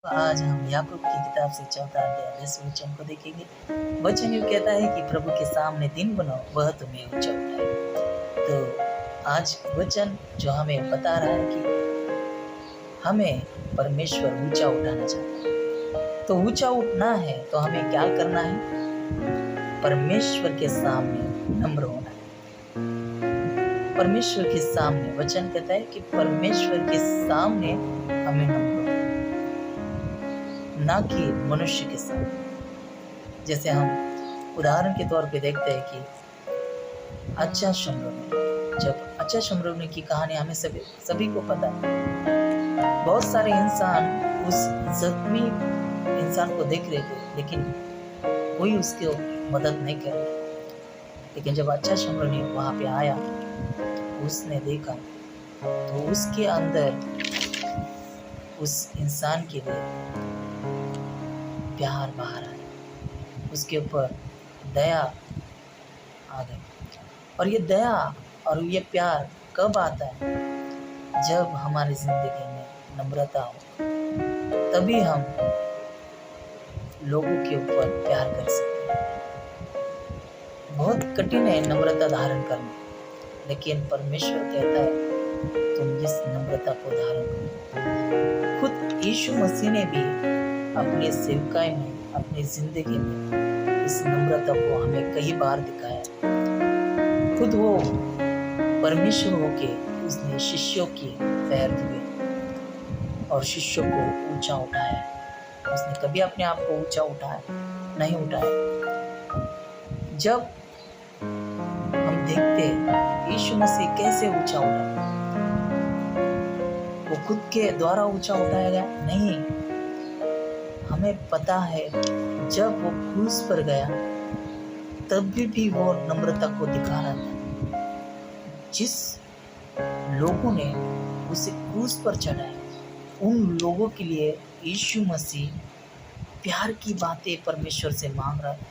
आज हम याकूब की किताब से चौथा अध्याय 10 वचन को देखेंगे। वचन यूँ कहता है कि प्रभु के सामने दिन बनाओ, वह तुम्हें ऊंचा उठाए। तो आज वचन जो हमें बता रहा है कि हमें परमेश्वर ऊंचा उठाना चाहता है। तो ऊंचा उठना है तो हमें क्या करना है? परमेश्वर के सामने नम्र होना है। परमेश्वर के सामने, वचन कहता है कि परमेश्वर के सामने हमें नम्र होना है, ना कि मनुष्य के सामने। जैसे हम उदाहरण के तौर पे देखते हैं कि अच्छा शमरोने, जब अच्छा शमरोने की कहानी हमें सभी को पता है। बहुत सारे इंसान उस जख्मी इंसान को देख रहे थे, लेकिन कोई उसकी मदद नहीं कर रहा। लेकिन जब अच्छा शमरोने वहां पे आया, उसने देखा तो उसके अंदर उस इंसान के लिए प्यार बाहर आया, उसके ऊपर दया आ गई। और ये दया और ये प्यार कब आता है? जब हमारी जिंदगी में नम्रता हो, तभी हम लोगों के ऊपर प्यार कर सकते हैं। बहुत कठिन है नम्रता धारण करना, लेकिन परमेश्वर कहता है तुम इस नम्रता को धारण करो। खुद यीशु मसीह ने भी अपने सेवकाई में, अपनी जिंदगी में इस नम्रता को हमें कई बार दिखाया। खुद वो परमेश्वर होके उसने शिष्यों की पैर धुए और शिष्यों को ऊंचा उठाया। उसने कभी अपने आप को ऊंचा नहीं उठाया। जब हम देखते हैं यीशु मसीह कैसे ऊंचा उठा, वो खुद के द्वारा ऊंचा उठाया गया नहीं। हमें पता है जब वो क्रूस पर गया तब भी वो नम्रता को दिखा रहा था। जिस लोगों ने उसे क्रूस पर चढ़ाया, उन लोगों के लिए यीशु मसीह प्यार की बातें परमेश्वर से मांग रहा था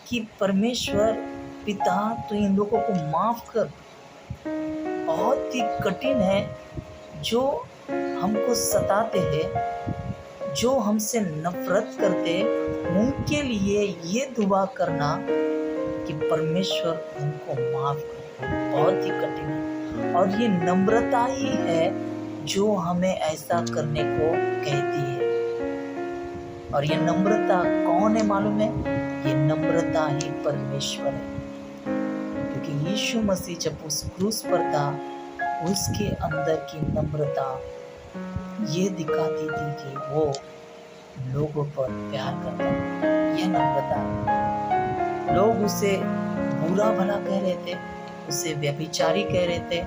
कि परमेश्वर पिता तो इन लोगों को माफ कर। बहुत ही कठिन है जो हमको सताते हैं, जो हमसे नफरत करते, उनके लिए ये दुआ करना कि परमेश्वर उनको माफ करे, बहुत ही कठिन है। और ये नम्रता ही है जो हमें ऐसा करने को कहती है। और ये नम्रता कौन है मालूम है? ये नम्रता ही परमेश्वर है। क्योंकि यीशु मसीह जब उस क्रूस पर था, उसके अंदर की नम्रता ये दिखाती थी कि वो लोगों पर प्यार करता है। यह नम्रता है। लोग उसे बुरा भला कह रहे थे, उसे व्यभिचारी कह रहे थे,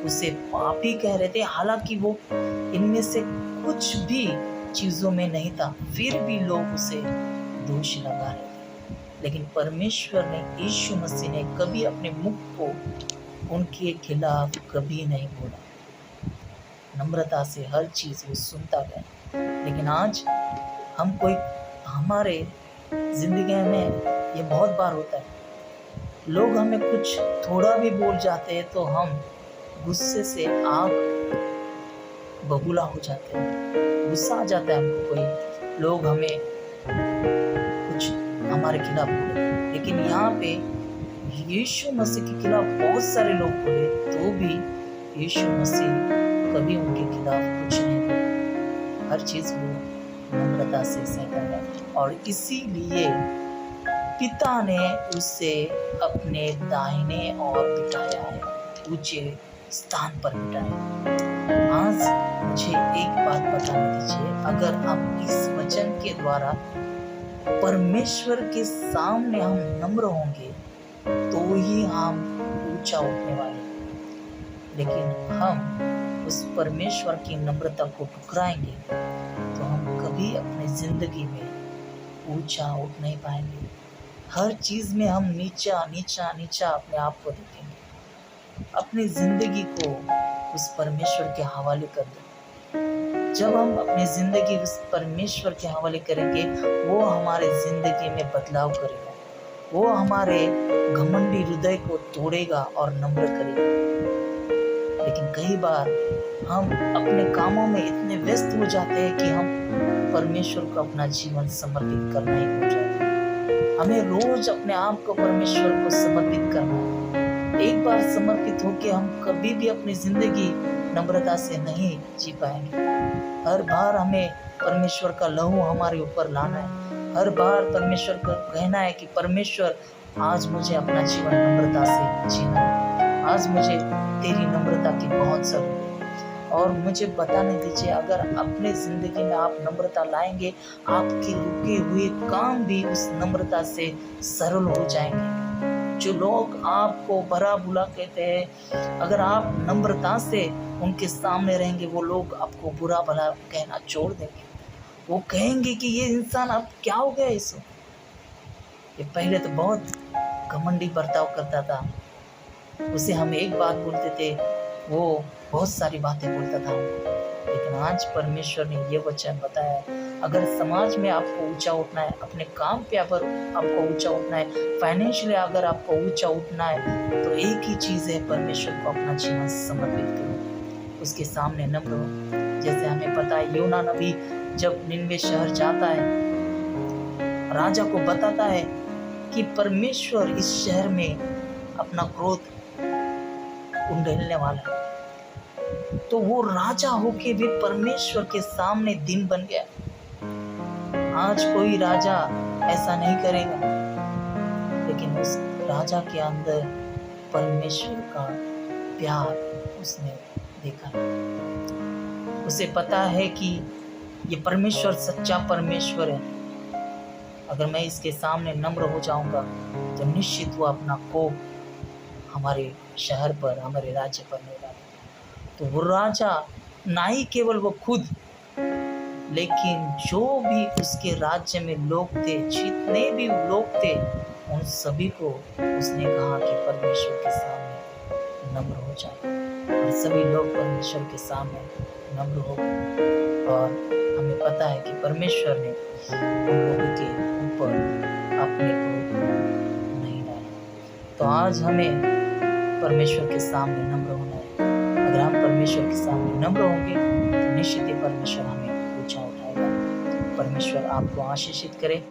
उसे पापी कह रहे थे, हालांकि वो इनमें से कुछ भी चीजों में नहीं था, फिर भी लोग उसे दोष लगा रहे थे। लेकिन परमेश्वर ने, यीशु मसीह ने कभी अपने मुख को उनके खिलाफ कभी नहीं बोला। नम्रता से हर चीज वो सुनता गया। लेकिन आज हमारे जिंदगी में ये बहुत बार होता है, लोग हमें कुछ थोड़ा भी बोल जाते हैं तो हम गुस्से से आग बबूला हो जाते हैं, गुस्सा आ जाता है हमको। कोई लोग हमें कुछ हमारे खिलाफ बोले, लेकिन यहाँ पे यीशु मसीह के खिलाफ बहुत सारे लोग बोले तो भी यीशु मसीह कभी उनके खिलाफ कुछ नहीं बोले। हर चीज वो नम्रता से सहता है। और इसीलिए पिता ने उसे अपने दाहिने ओर बिठाया है, ऊंचे स्थान पर बिठाया। आज मुझे एक बात बताने दीजिए, अगर हम इस वचन के द्वारा परमेश्वर के सामने हम नम्र होंगे तो ही हम ऊंचा उठने वाले। लेकिन हम उस परमेश्वर की नम्रता को ठुकराएंगे तो हम कभी अपनी जिंदगी में ऊंचा उठ नहीं पाएंगे। हर चीज में हम नीचा नीचा नीचा अपने आप को देखेंगे। अपनी जिंदगी को उस परमेश्वर के हवाले कर दें। जब हम अपनी जिंदगी उस परमेश्वर के हवाले करेंगे, वो हमारे जिंदगी में बदलाव करेगा। वो हमारे घमंडी हृदय को तोड़ेगा और नम्र करेगा। लेकिन कई बार हम अपने कामों में इतने व्यस्त हो जाते हैं कि हम परमेश्वर को अपना जीवन समर्पित करना ही भूल जाते हैं। हमें रोज अपने आप को परमेश्वर को समर्पित करना है। एक बार समर्पित होकर हम कभी भी अपनी जिंदगी नम्रता से नहीं जी पाएंगे। हर बार हमें परमेश्वर का लहू हमारे ऊपर लाना है। हर बार परमेश्वर को कहना है कि परमेश्वर आज मुझे अपना जीवन नम्रता से जीना है। आज मुझे तेरी नम्रता की बहुत जरूरत है। और मुझे बताने दीजिए, अगर अपने जिंदगी में आप नम्रता लाएंगे, आपके रुके हुए काम भी उस नम्रता से सरल हो जाएंगे। जो लोग आपको भला बुरा कहते हैं, अगर आप नम्रता से उनके सामने रहेंगे, वो लोग आपको बुरा भला कहना छोड़ देंगे। वो कहेंगे कि ये इंसान अब क्या हो गया इसको। ये पहले तो बहुत घमंडी बर्ताव करता था, उसे हम एक बात बोलते थे, वो बहुत सारी बातें बोलता था। लेकिन आज परमेश्वर ने ये वचन बताया, अगर समाज में आपको ऊंचा उठना है, अपने काम पे अगर आपको ऊंचा उठना है, फाइनेंशियली अगर आपको ऊंचा उठना है, तो एक ही चीज़ है, परमेश्वर को अपना जीवन समर्पित करो, उसके सामने नम्र हो। जैसे हमें पता है, योना नबी जब निनवे शहर जाता है, राजा को बताता है कि परमेश्वर इस शहर में अपना क्रोध उंडेलने वाला है, तो वो राजा होके भी परमेश्वर के सामने दिन बन गया। आज कोई राजा ऐसा नहीं करेगा, लेकिन उस राजा के अंदर परमेश्वर का प्यार उसने देखा। उसे पता है कि ये परमेश्वर सच्चा परमेश्वर है। अगर मैं इसके सामने नम्र हो जाऊंगा तो निश्चित वो अपना कोप हमारे शहर पर, हमारे राज्य पर नहीं डालेगा। तो वो राजा ना ही केवल वो खुद, लेकिन जो भी उसके राज्य में लोग थे, जितने भी लोग थे, उन सभी को उसने कहा कि परमेश्वर के सामने नम्र हो जाए। और सभी लोग परमेश्वर के सामने नम्र हो गए। और हमें पता है कि परमेश्वर ने उन लोगों के ऊपर अपने को नहीं डाला। तो आज हमें परमेश्वर के सामने नम्र होना है। अगर हम परमेश्वर के सामने नम्र होंगे तो निश्चित ही परमेश्वर हमें ऊंचा उठाएगा। परमेश्वर आपको आशीषित करे।